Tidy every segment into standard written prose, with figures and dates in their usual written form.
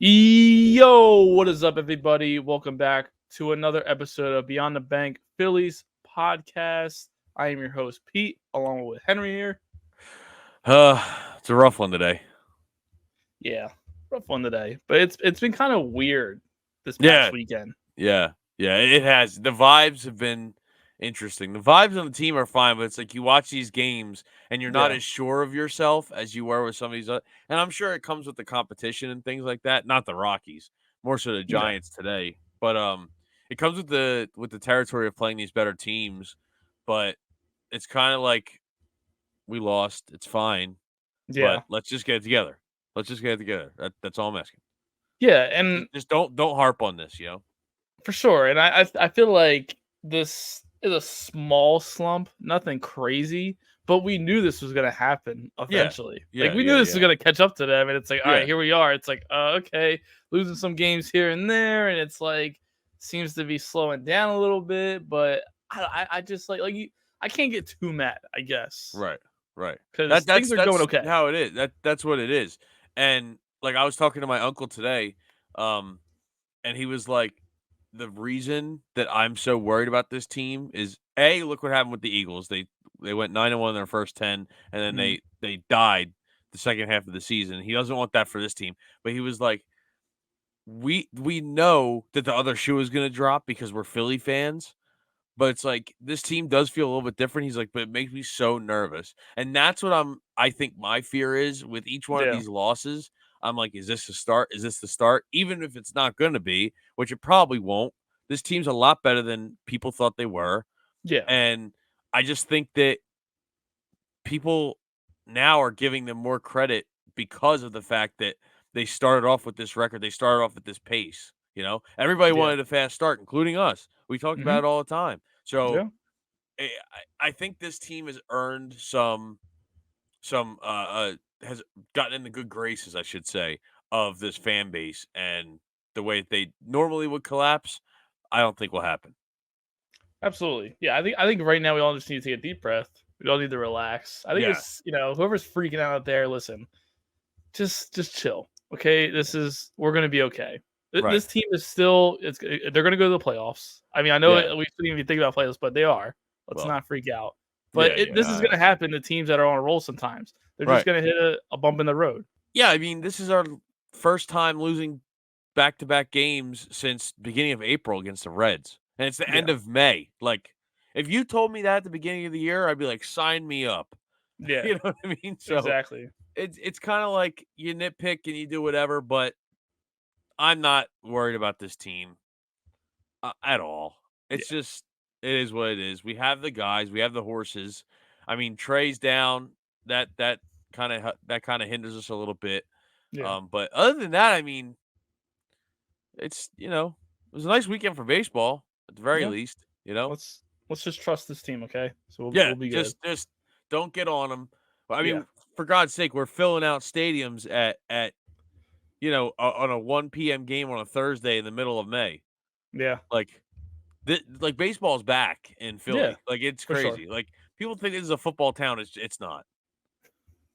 Yo, what is up, everybody? Welcome back to another episode of Beyond the Bank Phillies podcast. I am your host, Pete, along with Henry here. Uh, it's a rough one today. Yeah, rough one today, but it's been kind of weird this past Yeah, weekend. yeah, it has. The vibes have been interesting. The vibes on the team are fine, but it's like you watch these games and you're not Yeah, as sure of yourself as you were with some of these. And I'm sure it comes with the competition and things like that. Not the Rockies, more so the yeah, Giants today. But it comes with the territory of playing these better teams. But it's kind of like we lost. It's fine, but yeah, let's just get it together. Let's just get it together. That's all I'm asking. yeah, Just and just don't harp on this, you know? for sure. And I feel like this is a small slump, nothing crazy, but we knew this was gonna happen Yeah. eventually. Like Yeah, we knew yeah, this was yeah. gonna catch up to them, and it's like, all right, Yeah. here we are. It's like, okay, losing some games here and there, and it's like seems to be slowing down a little bit, but I just like you, I can't get too mad, I guess, Right. Right. because things are going That's okay. how it is. That's what it is. And, like, I was talking to my uncle today, um, and he was like, "The reason that I'm so worried about this team is, A, look what happened with the Eagles. They went 9-1 in their first 10, and then Mhm. they died the second half of the season. He doesn't want that for this team." But he was like, we know that the other shoe is gonna drop because we're Philly fans, but it's like this team does feel a little bit different. He's like, but it makes me so nervous. And that's what I think my fear is with each one of Yeah, these losses. I'm like, is this the start? Is this the start? Even if it's not gonna be, which it probably won't. This team's a lot better than people thought they were. yeah, And I just think that people now are giving them more credit because of the fact that they started off with this record. They started off at this pace. You know, everybody yeah, wanted a fast start, including us. We talked hmm about it all the time. So yeah, I think this team has earned some has gotten in the good graces, I should say, of this fan base, and the way they normally would collapse, I don't think will happen. absolutely. Yeah, I think right now we all just need to take a deep breath. We all need to relax. I think Yeah, it's whoever's freaking out there, listen, just chill. Okay, we're gonna be okay. right. This team is still they're gonna go to the playoffs. I mean, I know Yeah. we shouldn't even think about playoffs, but they are. Let's Well. not freak out. But Yeah. this is Yeah. gonna happen to teams that are on a roll sometimes. They're just Right. gonna hit a bump in the road. Yeah. I mean, this is our first time losing back-to-back games since beginning of April against the Reds, and it's the end Yeah, of May. Like, if you told me that at the beginning of the year, I'd be like, "Sign me up." yeah, You know what I mean? So exactly. it's kind of like you nitpick and you do whatever, but I'm not worried about this team at all. Yeah, It's just it is what it is. We have the guys, we have the horses. I mean, Trey's down. That kind of hinders us a little bit. yeah, But other than that, I mean, it's it was a nice weekend for baseball at the very yeah. least. You know, Let's just trust this team, okay? So yeah, we'll be good. just don't get on them. I Yeah, mean, for God's sake, we're filling out stadiums at on a 1 p.m. game on a Thursday in the middle of May. yeah, Like like baseball's back in yeah, Philly. Like it's for sure. crazy. Like people think this is a football town. It's not.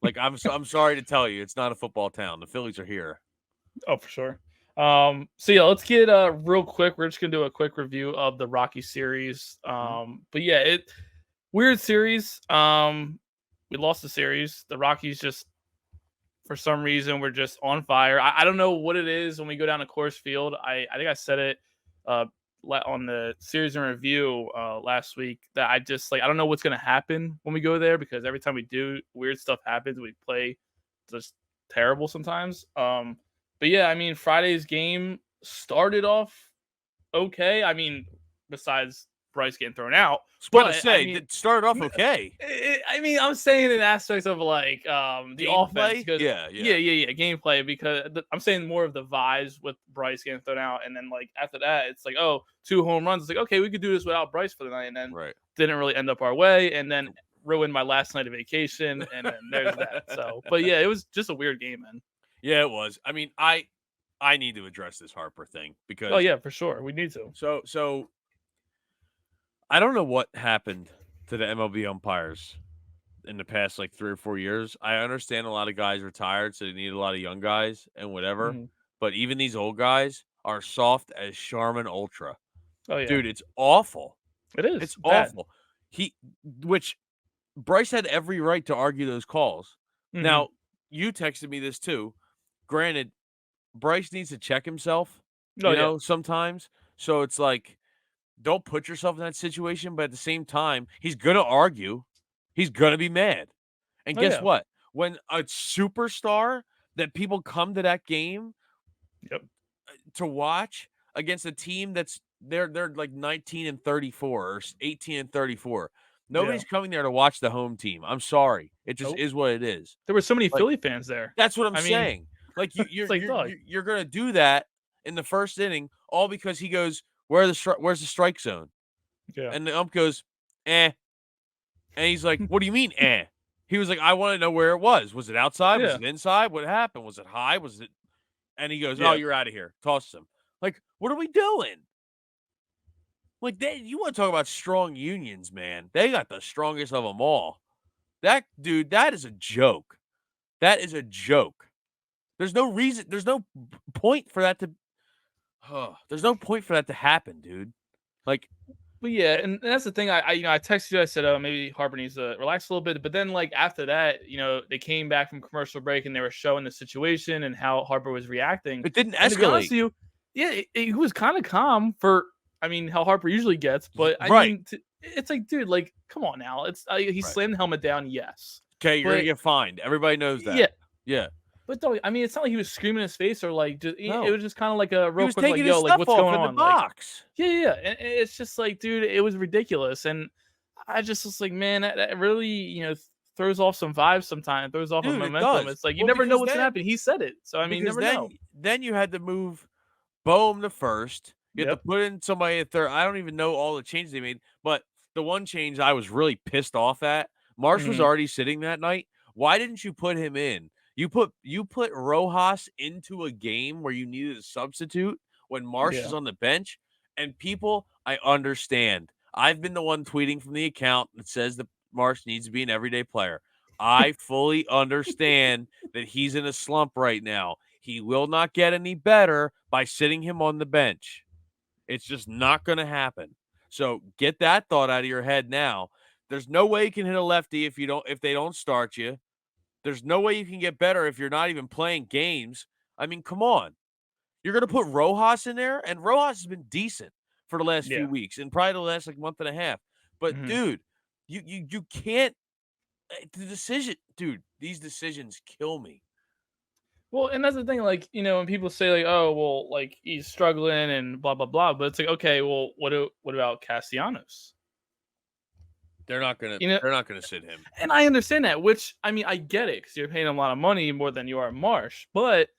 Like I'm sorry to tell you, it's not a football town. The Phillies are here. Oh, for sure. So yeah, let's get real quick. We're just gonna do a quick review of the Rocky series. Mhm. But yeah, it weird series. We lost the series. The Rockies just for some reason were just on fire. I don't know what it is when we go down to Coors Field. I think I said it uh on the series in review last week that I just like I don't know what's gonna happen when we go there because every time we do weird stuff happens. We play just terrible sometimes. But yeah, I mean Friday's game started off okay. I mean, besides Bryce getting thrown out, I was about to but I say mean, that started off okay. I'm saying in aspects of like the offense Gameplay, because yeah, yeah, yeah, gameplay because I'm saying more of the vibes with Bryce getting thrown out, and then like after that, it's like oh 2 home runs. It's like okay, we could do this without Bryce for the night, and then right. didn't really end up our way, and then ruined my last night of vacation, and then there's that. So, but yeah, it was just a weird game, man. Yeah, it was. I mean, I need to address this Harper thing Oh because yeah, for sure, we need to. so I don't know what happened to the MLB umpires in the past like 3 or 4 years. I understand a lot of guys retired, so they need a lot of young guys and whatever. Mhm. but even these old guys are soft as Charmin Ultra. Oh yeah, Dude, it's awful. it is It's bad. awful. Which Bryce had every right to argue those calls. Hmm. Now, you texted me this too. Granted, Bryce needs to check himself, Oh yeah, sometimes. So it's like, don't put yourself in that situation. But at the same time, he's going to argue. He's going to be mad. And oh guess yeah, what? When a superstar that people come to that game yep, to watch against a team that's they're like 19 and 34 or 18 and 34. yeah. Nobody's coming there to watch the home team. I'm sorry. It just Nope. is what it is. There were so many Like Philly fans there. that's what I'm I mean, saying. Like it's like dog. you're going to do that in the first inning all because he goes, where's the strike zone?" Yeah, And the ump goes, "Eh." And he's like, "What do you mean, eh?" He was like, "I want to know where it was. Was it outside? Was yeah, it inside? What happened? Was it high? Was it?" And he goes, "Oh, yeah. you're out of here." Tosses him. Like, what are we doing? Like, you want to talk about strong unions, man? They got the strongest of them all. That dude, that is a joke. That is a joke. There's no reason. There's no point for that to. There's no point for that to happen, dude. Like, But yeah, and that's the thing. I texted you. I said, "Oh, maybe Harper needs to relax a little bit." But then, like after that, they came back from commercial break and they were showing the situation and how Harper was reacting. it didn't And to be honest escalate. with you, yeah, he was kind of calm for. I mean, how Harper usually gets. But I Right. mean, it's like, dude, like, come on now. He Right. slammed the helmet down, yes, Okay, you're gonna but get fined. Everybody knows yeah, that. Yeah. but though, I mean, it's not like he was screaming in his face or like it No. was just kind of like a He real was quick like, taking his yo, like stuff what's off going in the on, like. box. Yeah, yeah, and it's just like, dude, it was ridiculous, and I just was like, man, that really, throws off some vibes sometimes, throws off a Dude, it momentum. does. It's like you Well, never know because what's gonna then happen. He said it, so I mean, you because never know. then you had to move Boehm to first. You had to Yep. put in somebody at third. I don't even know all the changes they made, but the one change I was really pissed off at, Marsh was Hmm. already sitting that night. Why didn't you put him in? You put Rojas into a game where you needed a substitute when Marsh is Yeah. on the bench. And people, I understand. I've been the one tweeting from the account that says that Marsh needs to be an everyday player. I fully understand that he's in a slump right now. He will not get any better by sitting him on the bench. It's just not going to happen. So get that thought out of your head now. There's no way you can hit a lefty if they don't start you. There's no way you can get better if you're not even playing games. I mean, come on. You're going to put Rojas in there, and Rojas has been decent for the last few Yeah. weeks and probably the last like month and a half. But Hmm. dude, you can't. The decision, dude. These decisions kill me. Well, and that's the thing, like, when people say like, oh, well, like he's struggling and blah blah blah, but it's like, okay, well, what about Castellanos? They're not gonna. You know, They're not gonna sit him. and I understand that, which I mean, I get it because you're paying him a lot of money more than you are Marsh, but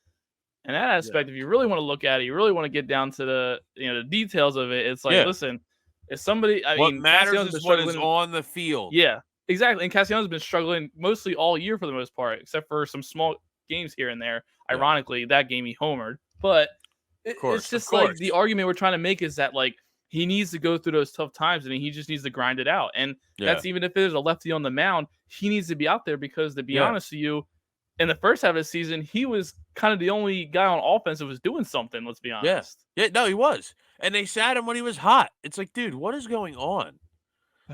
in that Yeah. aspect, if you really want to look at it, you really want to get down to the details of it. It's like, Yeah. listen, if somebody, I What mean, matters Castellanos has is been what is struggling. on the field. Yeah, exactly. And Castellanos has been struggling mostly all year for the most part, except for some small games here and there. Yeah. Ironically, that game he homered, but Of it's course. Of just like the course. argument we're trying to make is that like he needs to go through those tough times and he just needs to grind it out. And Yeah. that's even if there's a lefty on the mound, he needs to be out there because to be Yeah. honest with you, in the first half of the season, he was kind of the only guy on offense that was doing something. Let's be Yeah. honest. Yeah. No, he was. And they sat him when he was hot. It's like, dude, what is going on?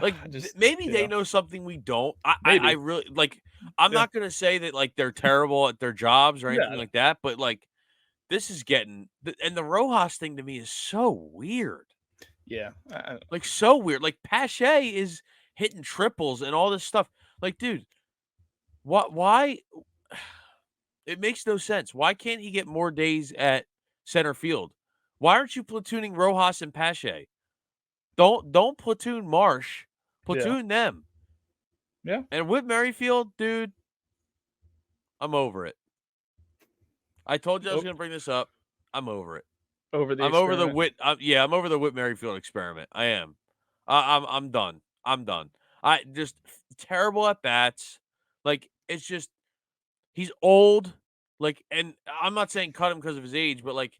Like Just maybe they yeah, know something we don't. I maybe really like. I'm yeah, not gonna say that like they're terrible at their jobs or anything yeah, like that, but like this is getting and the Rojas thing to me is so weird. yeah. Like so weird. Like Pache is hitting triples and all this stuff. Like, dude, why it makes no sense. Why can't he get more days at center field? Why aren't you platooning Rojas and Pache? Don't platoon Marsh. Yeah. Platoon them. Yeah. And with Merrifield, dude, I'm over it. I told you I was Oh, going to bring this up. I'm over it. over the I'm over the experiment. Whit. I'm over the Whit Merrifield experiment. I am. I'm done. I'm done. I just terrible at bats. Like it's just he's old. Like, and I'm not saying cut him because of his age, but like,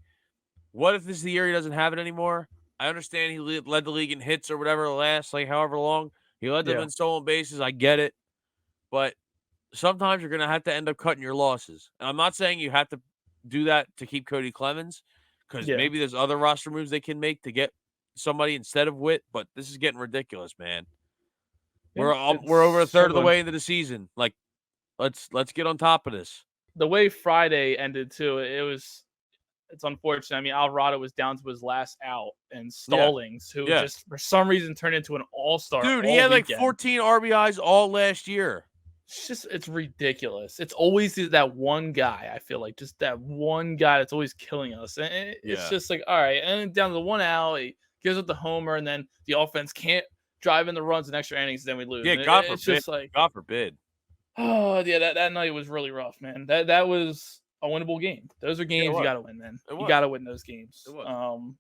what if this is the year he doesn't have it anymore? I understand he led the league in hits or whatever the last like however long he led them Yeah. in stolen bases. I get it, but sometimes you're gonna have to end up cutting your losses. And I'm not saying you have to. do that to keep Cody Clemens because Yeah. maybe there's other roster moves they can make to get somebody instead of Witt. But this is getting ridiculous, man. Yeah, We're over a it's third of the struggling. way into the season. Like, let's get on top of this. The way Friday ended too, it's unfortunate. I mean, Alvarado was down to his last out, and Yeah, Stallings, who yeah. just for some reason turned into an all-star Dude, he all had like weekend. 14 RBIs all last year. It's ridiculous. It's always that one guy. I feel like just that one guy that's always killing us. And it's just like, all right, and then down to the one out, he gives up the homer, and then the offense can't drive in the runs in extra innings, then we lose. Yeah, And God it's forbid. just like, God forbid. oh yeah, that night was really rough, man. That was a winnable game. Those are games you got to win, man. You got to win those games.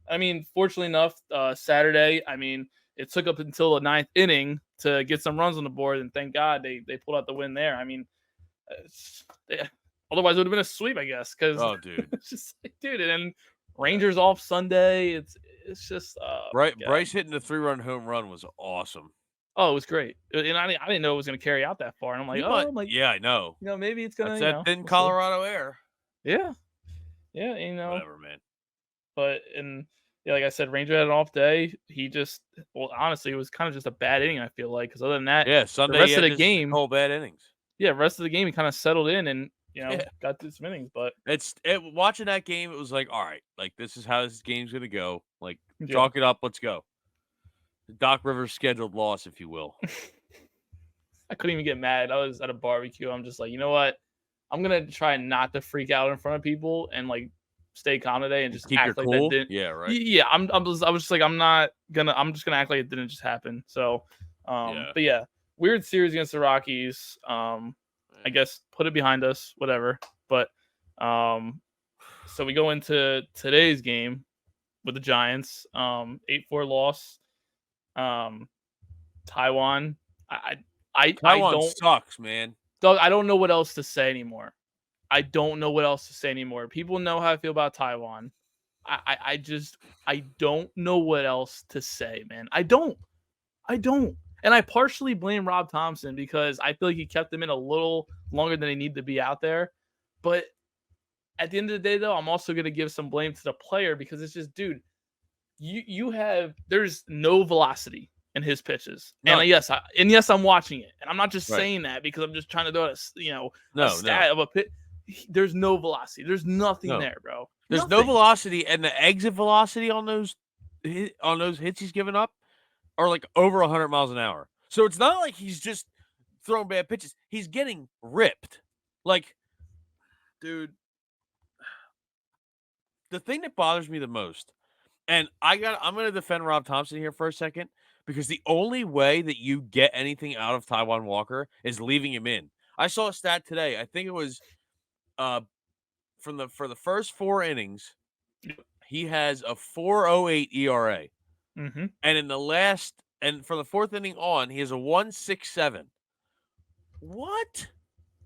I mean, fortunately enough, Saturday, I mean, it took up until the 9th inning to get some runs on the board, and thank God they pulled out the win there. I mean, otherwise it would have been a sweep, I guess. Because dude, it's just like, dude, and then Rangers off Sunday. It's just Bryce hitting the 3-run home run was awesome. Oh, it was great, and I didn't know it was going to carry out that far. And I'm like, yeah, I know. Maybe it's gonna. That's that thin Colorado air. Yeah, Whatever, man. But like I said, Ranger had an off day. He just, honestly, it was kind of just a bad inning. I feel like because other than that, Sunday the rest of the game, whole bad innings. Yeah, rest of the game he kind of settled in and got through some innings. But watching that game, it was like, all right, like this is how this game's gonna go. Like chalk it up, let's go. Doc Rivers scheduled loss, if you will. I couldn't even get mad. I was at a barbecue. I'm just like, you know what? I'm gonna try not to freak out in front of people and like stay calm today and just keep act your like cool. that didn't. Yeah, right. Yeah, I was just like, I'm just gonna act like it didn't just happen. So, but yeah, weird series against the Rockies. I guess put it behind us, whatever. But so we go into today's game with the Giants. 8-4 loss. Taiwan. Taiwan don't sucks, man. Doug, I don't know what else to say anymore. People know how I feel about Taiwan. I don't know what else to say, man. I don't. And I partially blame Rob Thompson because I feel like he kept him in a little longer than he needed to be out there. But at the end of the day, though, I'm also going to give some blame to the player because it's just, dude, there's no velocity in his pitches. No. And yes, I'm watching it. And I'm not just saying that because I'm just trying to do a stat of a pit. There's no velocity. There's nothing there, bro. There's no velocity, and the exit velocity on those hits he's given up are like over 100 miles an hour. So it's not like he's just throwing bad pitches. He's getting ripped. Like, dude, the thing that bothers me the most, and I'm going to defend Rob Thompson here for a second, because the only way that you get anything out of Taijuan Walker is leaving him in. I saw a stat today. I think it was for the first 4 innings, he has a 4.08 ERA. Mm-hmm. And for the 4th inning on, he has a 1.67. What?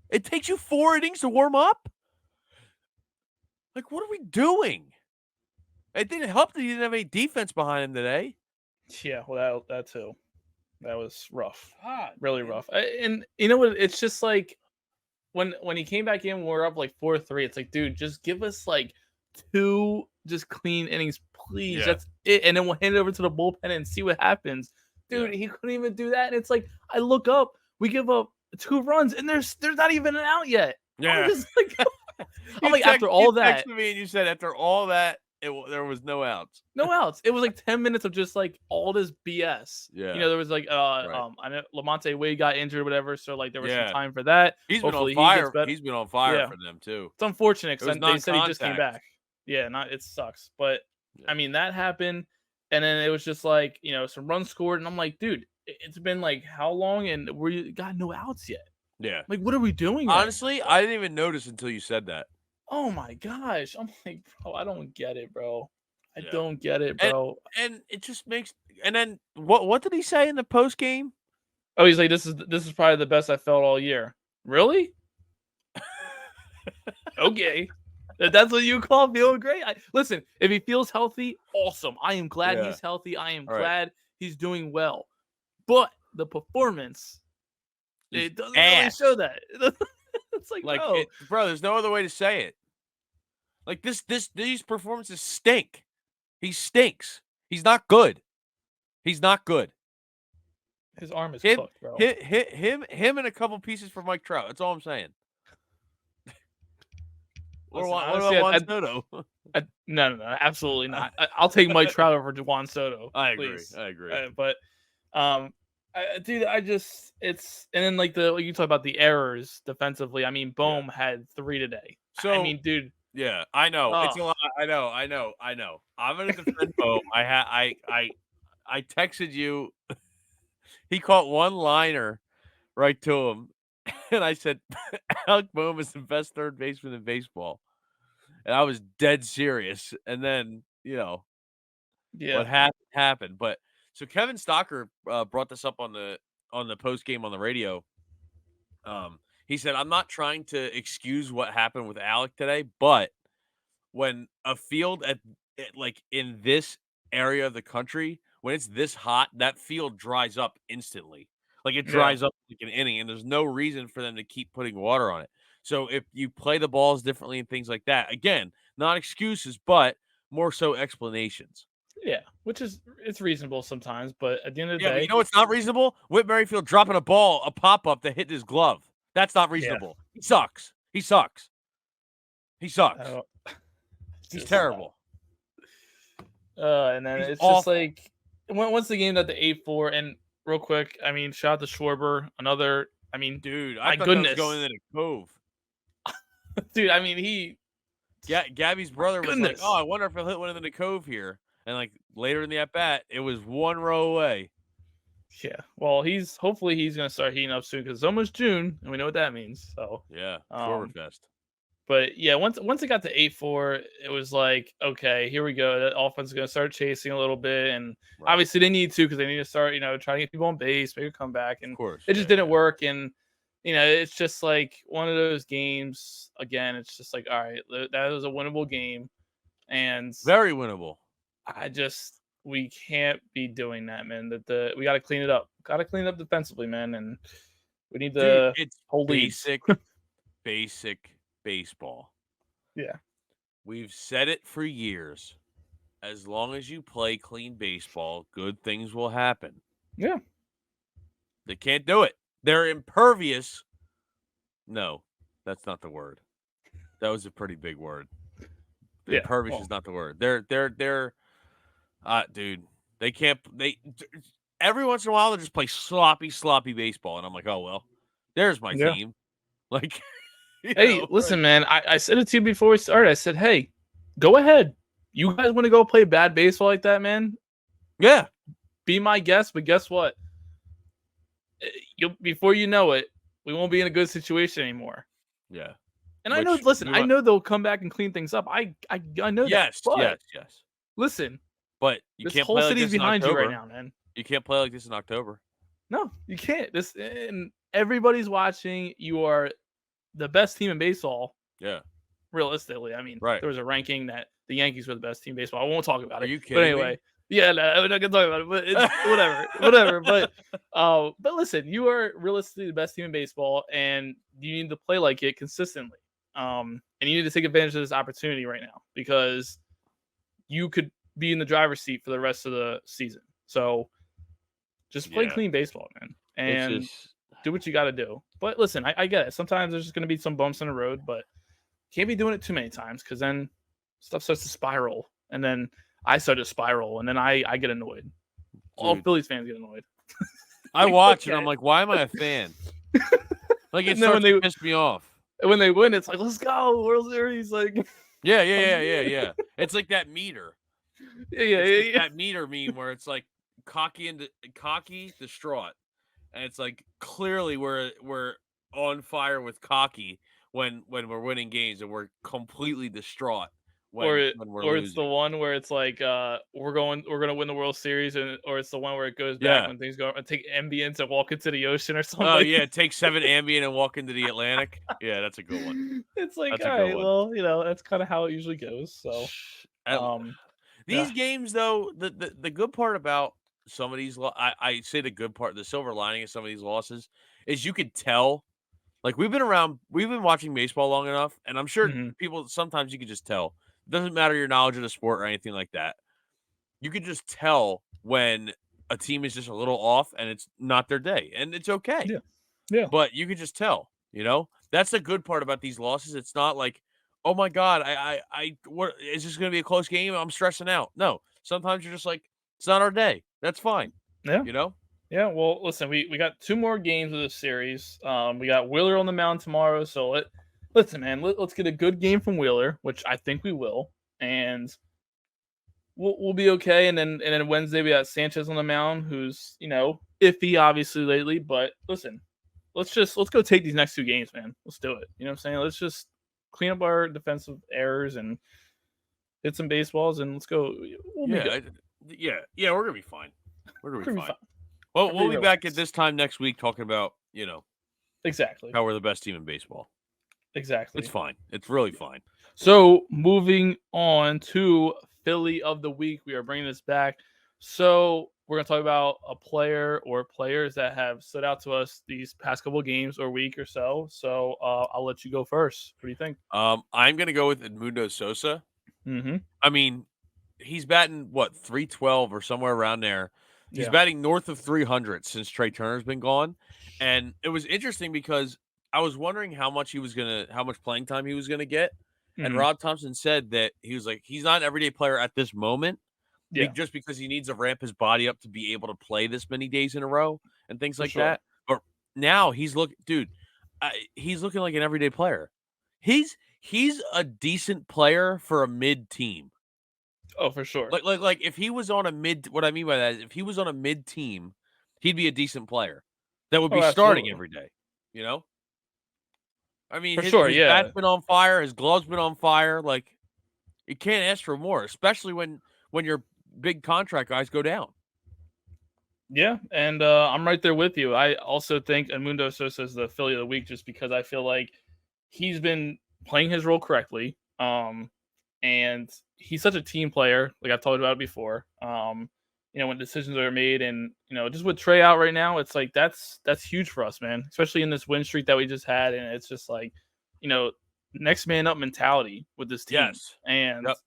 It takes you 4 innings to warm up? Like, what are we doing? It didn't help that he didn't have any defense behind him today. Yeah, well, that too. That was rough. Really rough. And you know what? It's just like when he came back in, we're up like 4-3. It's like, dude, just give us like 2 just clean innings, please. Yeah. That's it. And then we'll hand it over to the bullpen and see what happens. Dude, he couldn't even do that. And it's like, I look up, we give up 2 runs, and there's not even an out yet. Yeah. I'm like, after all that. You texted me and you said after all that, there was no outs. No outs. It was like 10 minutes of just like all this BS. Yeah. There was like I know Lamonte Wade got injured or whatever, so like there was some time for that. He's been on fire. He's been on fire for them too. It's unfortunate because they said he just came back. Yeah, it sucks. But I mean, that happened, and then it was just like, some runs scored, and I'm like, dude, it's been like how long, and we got no outs yet. Yeah. Like, what are we doing? Honestly, I didn't even notice until you said that. Oh my gosh. I'm like, bro, I don't get it, bro. I don't get it, bro. And it just makes. And then what did he say in the post game? Oh, he's like, this is probably the best I felt all year. Really? Okay. That's what you call feeling great. Listen, if he feels healthy, awesome. I am glad he's healthy. I am glad he's doing well. But the performance, it doesn't really show that. It's like, bro, there's no other way to say it. Like these performances stink. He stinks. He's not good. He's not good. His arm is Him, cooked, bro. him, and a couple pieces for Mike Trout. That's all I'm saying. Listen, What honestly, about Juan Soto? no, absolutely not. I'll take Mike Trout over Juan Soto, I agree. please. I agree. But, dude, it's and then like you talk about the errors defensively. I mean, Yeah. Bohm had 3 today. I So mean, dude. yeah, I know Oh it's a lot. I know. I'm gonna defend Bohm. I texted you. He caught one liner right to him, and I said, "Alec Bohm is the best third baseman in baseball," and I was dead serious. And then yeah, what happened. But so Kevin Stocker brought this up on the post game on the radio. He said, "I'm not trying to excuse what happened with Alec today, but when a field like in this area of the country, when it's this hot, that field dries up instantly. Like it yeah, dries up like an inning, and there's no reason for them to keep putting water on it. So if you play the balls differently and things like that, again, not excuses, but more so explanations." yeah. Which is it's reasonable sometimes, but at the end of the Yeah, but you day, know what's not reasonable? Whit Merrifield dropping a pop up that hit his glove. That's not yeah, reasonable. He sucks. He sucks. He I sucks. don't, it's He's just terrible. and then He's it's just awful. like once the game at the 8-4, and real quick, I mean, shout out to Schwarber, another. I mean, Dude, I my thought that was goodness, going in a cove. dude. I mean, he, Gabby's my brother was like, "Oh, goodness. I wonder if he'll hit one into the cove here." And like later in the at bat, it was one row away. Yeah. Well, hopefully he's gonna start heating up soon because it's almost June, and we know what that means. So, Yeah, um, Schwarberfest. but yeah, once it got to 8-4, it was like, okay, here we go. That offense is gonna start chasing a little bit, and Right. obviously they need to because they need to start, trying to get people on base, make a comeback, Of and course. it just Yeah, didn't yeah. work. And it's just like one of those games. Again, it's just like, all right, that was a winnable game, and Very winnable. we can't be doing that, man. We got to clean it up. Got to clean it up defensively, man, and we need Dude, to it's hold leads. basic baseball. Yeah, We've said it for years. As long as you play clean baseball, good things will happen. yeah, They can't do it. They're impervious. No, that's not the word. That was a pretty big word. yeah. Impervious is Well, not the word. They're dude, they can't every once in a while they just play sloppy baseball, and I'm like, "Oh well, there's my yeah. team." Like, Hey, like listen, man. I said it to you before we started. I said, hey, go ahead. You guys want to go play bad baseball like that, man? yeah. Be my guest. But guess what? You before you know it, we won't be in a good situation anymore. Yeah. And I know, Which listen, we I might know they'll come back and clean things up. I know that. Yes, But yes, yes. listen, But you this can't whole play like city's this in behind you right October. now, man. You can't play like this in October. No, you can't. This and everybody's watching. You are the best team in baseball, Yeah. realistically. I mean, Right. there was a ranking that the Yankees were the best team in baseball. I won't talk about Are it. you But kidding me? anyway, yeah, no, we're not gonna talk about it. But it's whatever. But listen, you are realistically the best team in baseball, and you need to play like it consistently. And you need to take advantage of this opportunity right now because you could be in the driver's seat for the rest of the season. So just play Yeah. clean baseball, man, It's and just do what you got to do. But listen, I get it. Sometimes there's just going to be some bumps in the road, but can't be doing it too many times because then stuff starts to spiral, and then I start to spiral, and then I get annoyed. All dude. Phillies fans get annoyed. I Like, watch and I'm okay. like, why am I a fan? Like it And then starts to piss me off. when they win, it's like, let's go World Series. Like, Yeah. It's like that meter. It's like yeah. that meter meme where it's like cocky, distraught. And it's like clearly we're on fire with cocky when we're winning games, and we're completely distraught when we're Or it's the losing. one where it's like we're gonna win the World Series, or it's the one where it goes back Yeah. when things go and take ambience and walk into the ocean or Oh something. yeah, take 7 Ambien and walk into the Atlantic. Yeah, that's a good one. It's like, That's all a good right, one. well, that's kind of how it usually goes. So, At um, yeah, These games, though, the good part about some of these, I say the good part, the silver lining of some of these losses is you could tell Like we've been watching baseball long enough, and I'm sure Mhm. people sometimes you can just tell. It doesn't matter your knowledge of the sport or anything like that. You could just tell when a team is just a little off and it's not their day, and it's okay. Yeah. Yeah. But you could just tell, That's the good part about these losses. It's not like, oh my god, what is this going to be a close game? I'm stressing out. No, sometimes you're just like, it's not our day. That's fine. Yeah. You know? Yeah. Well, listen, we got 2 more games of this series. We got Wheeler on the mound tomorrow, so listen, man, let's get a good game from Wheeler, which I think we will, and we'll be okay. And then Wednesday we got Sanchez on the mound, who's iffy obviously lately, but listen, let's go take these next 2 games, man. Let's do it. You know what I'm saying? Let's just clean up our defensive errors and hit some baseballs, and let's go. We'll be Yeah, good. yeah. We're gonna be fine. We're gonna We're be gonna be fine. fine. Well, we'll Everybody be back at relax. this time next week talking about Exactly. how we're the best team in baseball. It's Exactly. fine. It's really fine. So moving on to Philly of the week, we are bringing this back. So we're gonna talk about a player or players that have stood out to us these past couple of games or week or so. So I'll let you go first. What do you think? I'm gonna go with Edmundo Sosa. Mm-hmm. I mean, he's batting what 312 or somewhere around there. He's Yeah. batting north of 300 since Trey Turner's been gone, and it was interesting because I was wondering how much playing time he was gonna get, and Mm-hmm. Rob Thompson said that he was like he's not an everyday player at this moment, Yeah. just because he needs to ramp his body up to be able to play this many days in a row and things For like sure. that. But now he's looking like an everyday player. He's a decent player for a mid team. Oh, for sure. Like if he was on a mid what I mean by that is if he was on a mid team, he'd be a decent player that would Oh, be starting absolutely. every day, you know? I mean, For his sure. his bat's Yeah. been on fire, his glove's been on fire, like you can't ask for more, especially when your big contract guys go down. Yeah, and I'm right there with you. I also think Edmundo Sosa is the Philly of the week just because I feel like he's been playing his role correctly. And he's such a team player, like I've talked about before. When decisions are made, and just with Trey out right now, it's like that's huge for us, man. Especially in this win streak that we just had, and it's just like, you know, next man up mentality with this team, Yes. and Yep.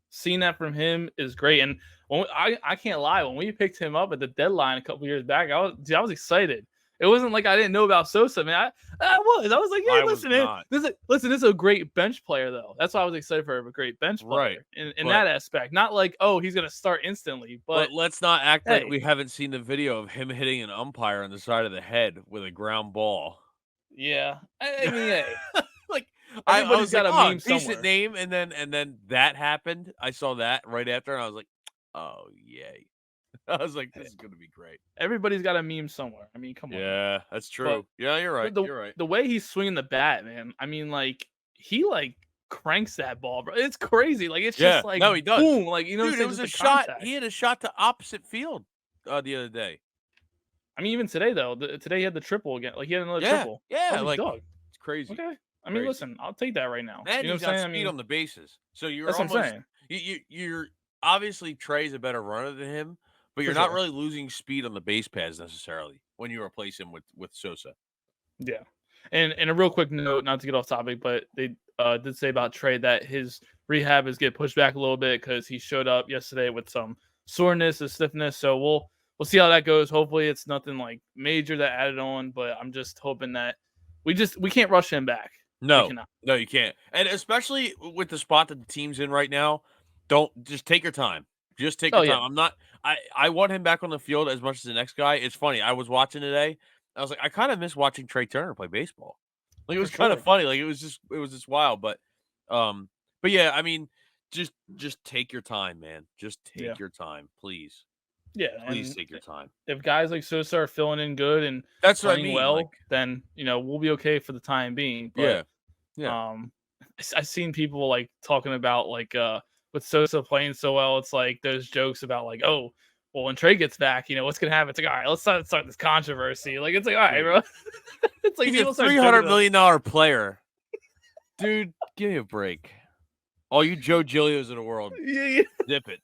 seeing that from him is great. And I can't lie, when we picked him up at the deadline a couple years back, I was excited. It wasn't like I didn't know about Sosa, man. I was like, hey, I was listen, man, not. this is a great bench player, though. That's why I was excited for a great bench Right. player in But that aspect. Not like, oh, he's gonna start instantly, but let's not act like hey, we haven't seen the video of him hitting an umpire on the side of the head with a ground ball. yeah. I mean, hey, Like I everybody's was like, got a "Oh, meme decent somewhere. name," and then that happened. I saw that right after, and I was like, "Oh, yay." I was like, "This is gonna be great." Everybody's got a meme somewhere. I mean, come on, man. Yeah, that's But true. Yeah, you're the right, the, you're right. the way he's swinging the bat, man. I mean, like he cranks that ball, bro. It's crazy. Like it's Yeah, just like no, he does. boom. Like you know what I'm Dude, it saying? was Just a the shot contact. he had a shot to opposite field, the other day. I mean, even today though, today he had the triple again. Like he had another Yeah, triple. I yeah, was like, like, dog. it's crazy, Okay. I mean, crazy. listen, I'll take that right now. And You know he's what I'm got saying? I speed mean, on the bases. So you're that's what I'm almost saying you're obviously Trey's a better runner than him, but for you're not sure. really losing speed on the base paths necessarily when you replace him with Sosa. Yeah. And a real quick note, not to get off topic, but they did say about Trey that his rehab is get pushed back a little bit because he showed up yesterday with some soreness and stiffness. So we'll see how that goes. Hopefully it's nothing like major that added on, but I'm just hoping that we can't rush him back. We No, cannot. no, you can't. And especially with the spot that the team's in right now, don't just take your time. Just take Oh your yeah, time. I want him back on the field as much as the next guy. It's funny. I was watching today. I was like, I kind of miss watching Trey Turner play baseball. Like it for was kind of sure. funny. Like it was just wild. Um, but yeah, I mean, just take your time, man. Just Yeah. take your time, please. Yeah. Please And take your time. if guys like Sosa are filling in good and That's what I playing mean. Like, well, then we'll be okay for the time being. But yeah, yeah. Um, I've seen people like talking about with Sosa playing so well, it's like those jokes about like, oh, well, when Trey gets back, what's gonna happen? It's like, all right, let's not start this controversy. Like, it's like, all right, Dude, bro. It's like he's a people start joking about. $300 million player. Dude, give me a break. All you Joe Gilios in the world, Yeah, yeah. zip it.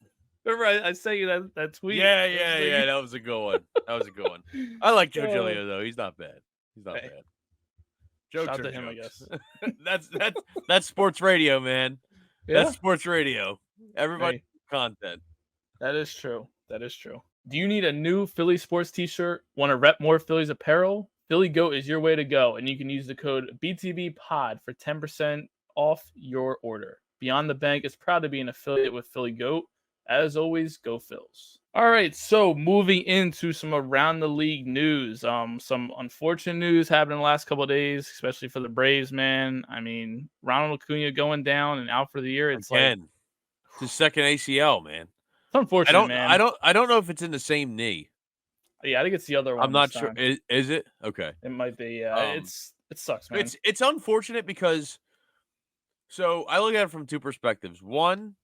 Remember, I sent you that tweet. Yeah, I was yeah, yeah. like, That was a good one. That was a good one. I like Joe oh, Gilio though. He's not bad. He's not hey, bad. Jokes Shout out are to him, I jokes. guess. That's sports radio, man. That's Yeah. sports radio. Everybody Hey, content. that is true. That is true. Do you need a new Philly sports t-shirt? Want to rep more Phillies apparel? Philly Goat is your way to go, and you can use the code BTBPOD for 10% off your order. Beyond the Bank is proud to be an affiliate with Philly Goat. As always, go Phils. All right, so moving into some around the league news. Some unfortunate news happened in the last couple of days, especially for the Braves, man. I mean, Ronald Acuna going down and out for the year. It's like Again, it's his second ACL, man. it's unfortunate, man. I don't know if it's in the same knee. Yeah, I think it's the other I'm one this not sure. time. Is it? Okay. It might be. Yeah, Um, it sucks, man. it's unfortunate because so I look at it from two perspectives. One,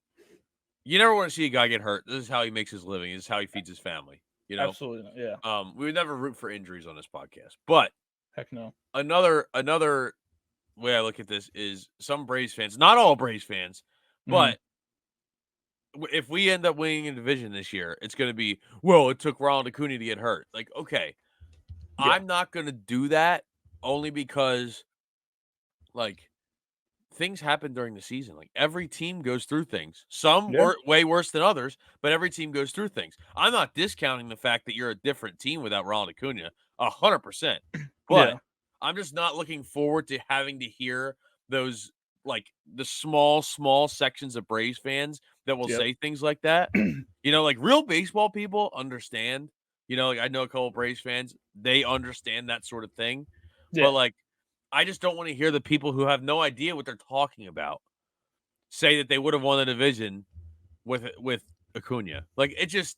you never want to see a guy get hurt. This is how he makes his living. This is how he feeds his family. You know, Absolutely not. Yeah. we would never root for injuries on this podcast. But Heck no. another way I look at this is some Braves fans, not all Braves fans, Mhm. but if we end up winning a division this year, it's going to be, well, it took Ronald Acuna to get hurt. Like, okay, Yeah. I'm not going to do that only because, like, things happen during the season. Like, every team goes through things. Some Yeah. were way worse than others, but every team goes through things. I'm not discounting the fact that you're a different team without Ronald Acuna, 100%. But Yeah. I'm just not looking forward to having to hear those, like, the small sections of Braves fans that will Yep. say things like that. You know, like, real baseball people understand. You know, like, I know a couple of Braves fans, they understand that sort of thing. But, Yeah. like, I just don't want to hear the people who have no idea what they're talking about say that they would have won the division with Acuna. Like, it just,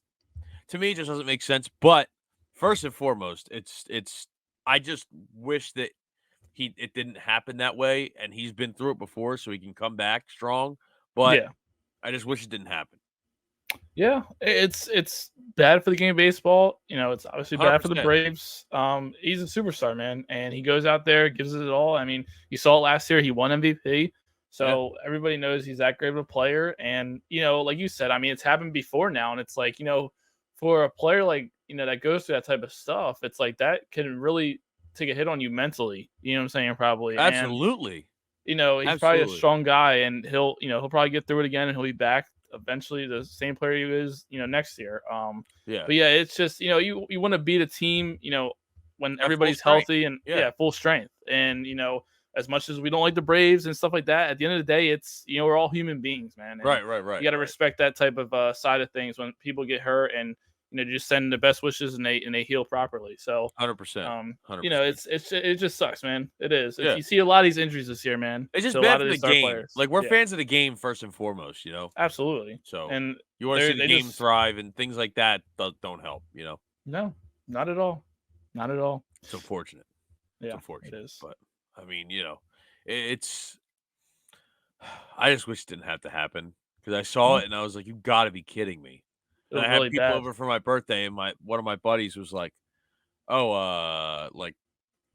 to me, it just doesn't make sense. But first and foremost, it's I just wish that it didn't happen that way, and he's been through it before, so he can come back strong. But Yeah. I just wish it didn't happen. Yeah. It's bad for the game of baseball. You know, it's obviously bad for the 100%. Braves. He's a superstar, man, and he goes out there, gives it all. I mean, you saw it last year. He won MVP. Yeah. So everybody knows he's that great of a player. And, you know, like you said, I mean, it's happened before now. And it's like, you know, for a player like, you know, that goes through that type of stuff, it's like that can really take a hit on you mentally. You know what I'm saying? Probably. And, Absolutely. you know, he's probably a Absolutely. strong guy and he'll probably get through it again and he'll be back eventually the same player he is, you know, next year. Yeah. But yeah, it's just, you know, you want to beat a team, you know, when At full everybody's strength. healthy and Yeah. yeah, full strength. And, you know, as much as we don't like the Braves and stuff like that, at the end of the day, it's, you know, we're all human beings, man. And Right. you got to respect that type of side of things when people get hurt and, you know, just send the best wishes and they heal properly. So, 100%. you know, 100%. it just sucks, man. It is. Yeah. You see a lot of these injuries this year, man. It's just To a bad lot for of the these star game. players. Like, we're Yeah, fans of the game first and foremost, you know? absolutely. So And you want to see the they game just thrive, and things like that don't help, you know? no, not at all, not at all. It's unfortunate. It's Yeah, it unfortunate. is. But, I mean, you know, it's I just wish it didn't have to happen because I saw No, it and I was like, "You got to be kidding me!" it And was I had really people bad. over for my birthday, and one of my buddies was like, "Oh, like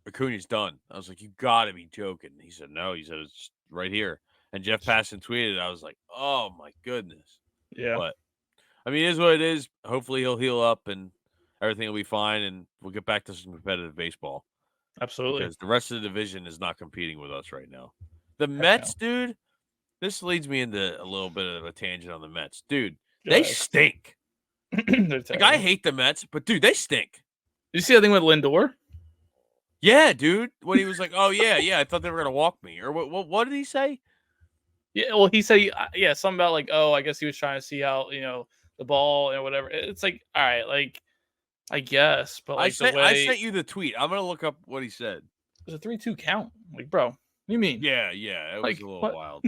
Acuna's done." I was like, "You got to be joking!" He said, "No." He said, "It's right here." And Jeff Passan tweeted. I was like, "Oh my goodness!" Yeah, But I mean, it is what it is. Hopefully, he'll heal up and everything will be fine, and we'll get back to some competitive baseball absolutely. because the rest of the division is not competing with us right now. The Heck no. Mets, dude. This leads me into a little bit of a tangent on the Mets. Dude, Go they ahead. stink. They're Like, I terrible. hate the Mets, but dude, they stink. Did you see that thing with Lindor? Yeah, dude. When he was like, "Oh yeah, I thought they were gonna walk me," or what did he say? Yeah, well, he said yeah, something about like, oh, I guess he was trying to see how you know the ball and whatever. It's like, all right, like I guess, but like the I way sent you the tweet. I'm gonna look up what he said. there's a 3-2 count. Like, bro, what do you mean? Yeah, it was Like a little what? wild.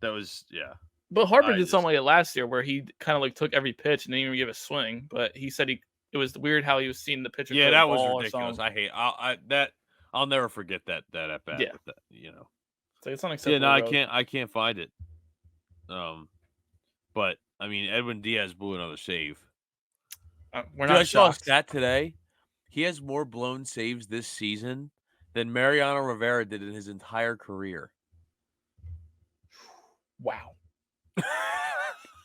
That was yeah. But Harper I did something just like it last year where he kind of like took every pitch and didn't even give a swing. But he said it was weird how he was seeing the pitcher yeah, throw the that was ball or ridiculous. something. I hate I'll never forget that at bat Yeah, with that, you know. it's like it's Yeah, no, unacceptable, bro. I can't find it. Um, but I mean, Edwin Diaz blew another save. We're Dude, I not saw a shocked. stat today. He has more blown saves this season than Mariano Rivera did in his entire career. Wow.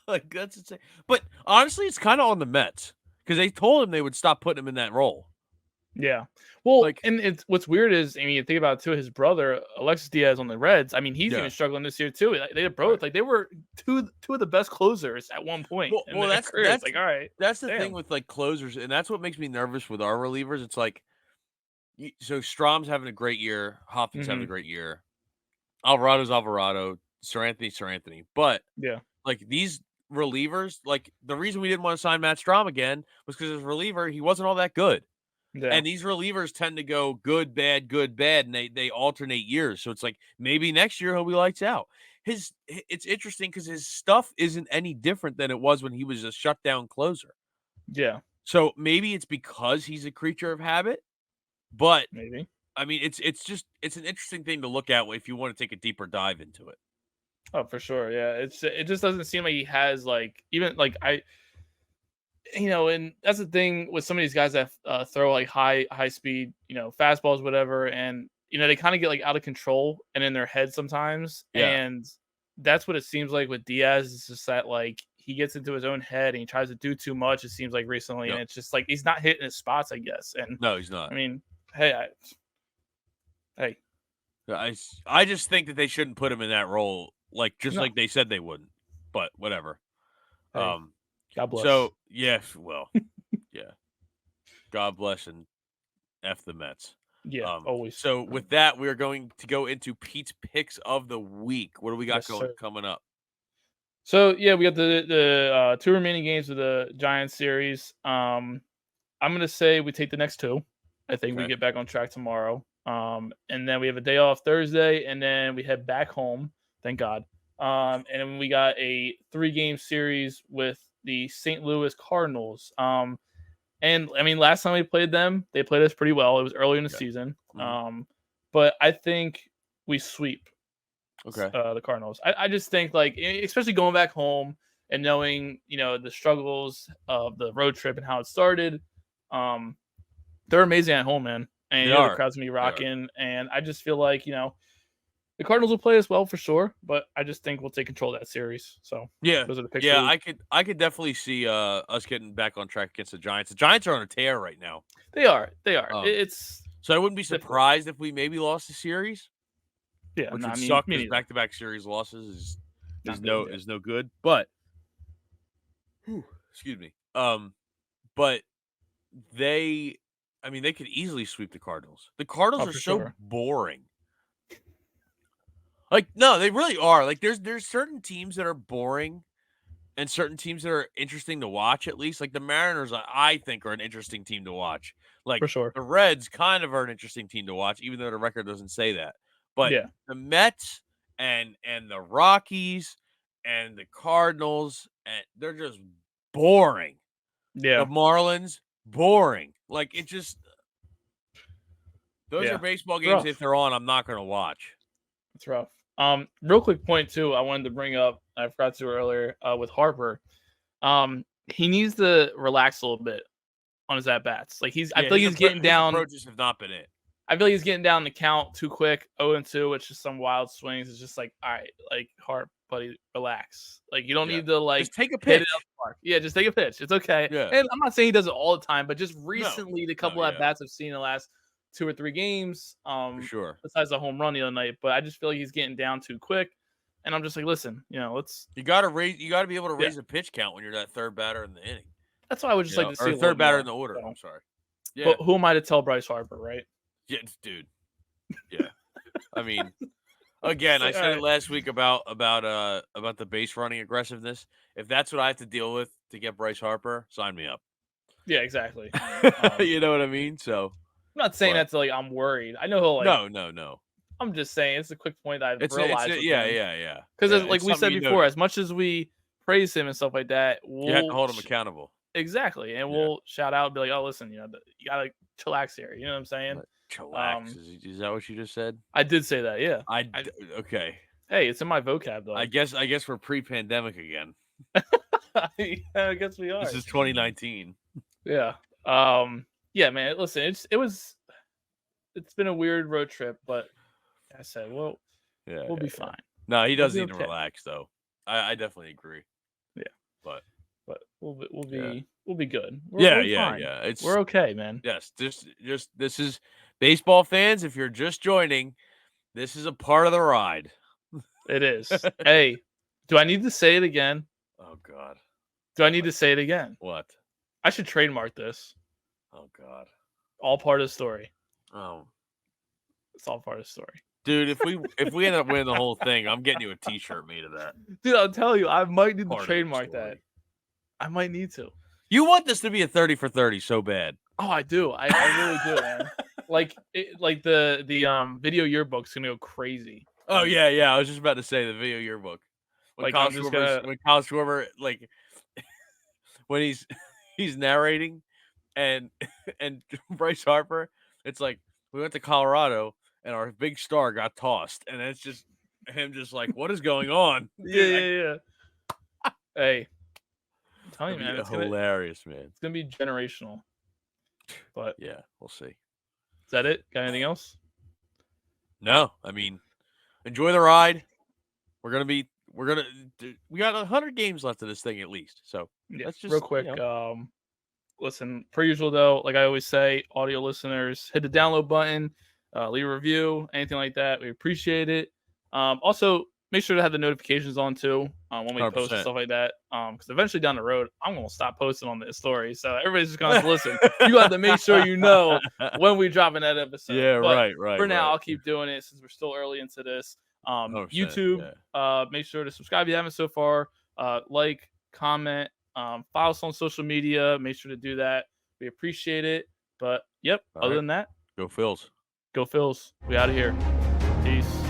Like, that's insane. But honestly, it's kind of on the Mets because they told him they would stop putting him in that role. Yeah. Well, Like, and it's what's weird is, I mean, you think about it too, his brother, Alexis Diaz on the Reds, I mean, he's even yeah, struggling this year too. Like, they right. both like they were two of the best closers at one point in Well, their that's careers. Like, all right, that's the thing damn. with like closers, and that's what makes me nervous with our relievers. It's like, so Strom's having a great year, Hoffman's having a Hmm. great year, Alvarado's Alvarado, Sir Anthony's Sir Anthony, but Yeah. like these relievers, like the reason we didn't want to sign Matt Strom again was because as a reliever, he wasn't all that good. Yeah. And these relievers tend to go good, bad, and they alternate years. So it's like maybe next year he'll be lights out. It's interesting because his stuff isn't any different than it was when he was a shutdown closer. Yeah. So maybe it's because he's a creature of habit, but Maybe. I mean it's an interesting thing to look at if you want to take a deeper dive into it. Oh, for sure. Yeah. It just doesn't seem like he has like even like and that's the thing with some of these guys that throw like high speed, fastballs, whatever, and they kind of get like out of control and in their head sometimes, Yeah. and that's what it seems like with Diaz. It's just that like he gets into his own head and he tries to do too much. It seems like recently, and Yep. it's just like he's not hitting his spots, I guess. And No, he's not. I mean, hey, hey, I just think that they shouldn't put him in that role, like just no, like they said they wouldn't. But whatever. hey, Um. God bless. So yeah, well, yeah. God bless and f the Mets. Yeah, always. So with that, we are going to go into Pete's picks of the week. What do we got Yes, sir. coming up? So yeah, we got the two remaining games of the Giants series. I'm gonna say we take the next two. I think we Okay. get back on track tomorrow. And then we have a day off Thursday, and then we head back home. Thank God. And then we got a 3-game series with the St. Louis Cardinals. And I mean, last time we played them, they played us pretty well. It was early in the Okay. season. Mhm. But I think we sweep Okay. the Cardinals. I just think like, especially going back home and knowing the struggles of the road trip and how it started. Um, they're amazing at home, man, and They the are. crowd's gonna be They are. rocking. And I just feel like the Cardinals will play as well for sure, but I just think we'll take control of that series. So Yeah. those are the picks for Yeah, the week. I could definitely see us getting back on track against the Giants. The Giants are on a tear right now. They are, they are. Um, It's so I wouldn't be difficult. surprised if we maybe lost the series, Yeah, which no, I would mean, suck me because neither. back-to-back series losses Not good. Yeah, is no good. But excuse me. But they, I mean, they could easily sweep the Cardinals. The Cardinals oh are for so sure, boring. Like, no, they really are. Like, there's certain teams that are boring and certain teams that are interesting to watch. At least, like the Mariners, I think are an interesting team to watch. for Like sure. the Reds, kind of are an interesting team to watch, even though the record doesn't say that. But Yeah, the Mets and the Rockies and the Cardinals, and they're just boring. The yeah, Marlins, boring. Like it just those are yeah. baseball It's games. If rough. they're on, I'm not going to watch. It's rough. Real quick point too, I wanted to bring up. I forgot to earlier with Harper. He needs to relax a little bit on his at bats. Like I Yeah, feel like he's getting his down. approaches have not been it. I feel like he's getting down the count too quick. 0-2, it's just some wild swings. It's just like, all right, like Hart, buddy, relax. Like you don't Yeah, need to like just take a hit it out pitch. the park. Yeah, just take a pitch. It's okay. Yeah, And I'm not saying he does it all the time, but just no, recently, the no, couple at yeah, bats I've seen in the last 2 or 3 games, for sure. besides the home run the other night, but I just feel like he's getting down too quick. And I'm just like, listen, let's You got to raise. You got to be able to yeah. raise a pitch count when you're that third batter in the inning. That's why I would just like to see Or a little third batter more. in the order. So, I'm sorry. Yeah, but who am I to tell Bryce Harper, right? yeah, dude. Yeah, I mean, again, It's I like, all said it right. last week about the base running aggressiveness. If that's what I have to deal with to get Bryce Harper, sign me up. Yeah, exactly. Um, You know what I mean? So, I'm not saying but that to like I'm worried. I know he'll like. no, no, no. I'm just saying it's a quick point that I've realized with Yeah, him yeah, yeah, because yeah. like It's we something said you before, notice. as much as we praise him and stuff like that, You have to hold him accountable. exactly, and Yeah. we'll shout out and be like, oh, listen, you gotta chillax here. You know what I'm saying? But chillax. Um, Is that what you just said? I did say that. Yeah. Okay. Hey, it's in my vocab I though. guess we're pre-pandemic again. Yeah, I guess we This are. is 2019. Yeah. Yeah, man. Listen, it's been a weird road trip, but like I said, Yeah, we'll yeah, be yeah. fine. No, he We'll does be need to okay. relax though. I definitely agree. Yeah, But but we'll yeah. be We'll be good. Yeah, We're fine. yeah. It's We're okay, man. yes, just this is baseball fans. If you're just joining, this is a part of the ride. It is. Hey, do I need to say it again? Oh God, Do I need to say it again? what? I should trademark this. Oh God. All part of the story. Oh, It's all part of the story. dude, if we end up winning the whole thing, I'm getting you a T-shirt made of that. Dude, I'll tell you, I might need to Part of the trademark that. story. I might need to. You want this to be a 30 for 30 so bad. Oh, I do. I really do, man. Like the video yearbook's gonna go crazy. Oh yeah. I was just about to say the video yearbook. When Like, Kyle I'm just gonna. when Kyle Schwarber, like when he's narrating and Bryce Harper, it's like we went to Colorado and our big star got tossed, and it's just him just like, what is going on? Yeah. Hey, I'm telling you, man, It's hilarious, man. It's gonna be generational. But yeah, we'll see. Is that it? Got anything else? No, I mean, enjoy the ride. We got 100 games left of this thing at least. So Yeah, let's just real quick. Listen, per usual though, like I always say, audio listeners, hit the download button, leave a review, anything like that. We appreciate it. Also, make sure to have the notifications on too when we post and 100%. stuff like that. Because eventually down the road, I'm gonna stop posting on this story, so everybody's just gonna have to listen. You have to make sure you know when we drop in that episode. Yeah, but right. For now, right. I'll keep doing it since we're still early into this. 100%, YouTube, make sure to subscribe if you haven't so far. Like, comment, follow us on social media. Make sure to do that. We appreciate it. But yep, All other right. than that, Go Phils. go Phils. We out of here. Peace.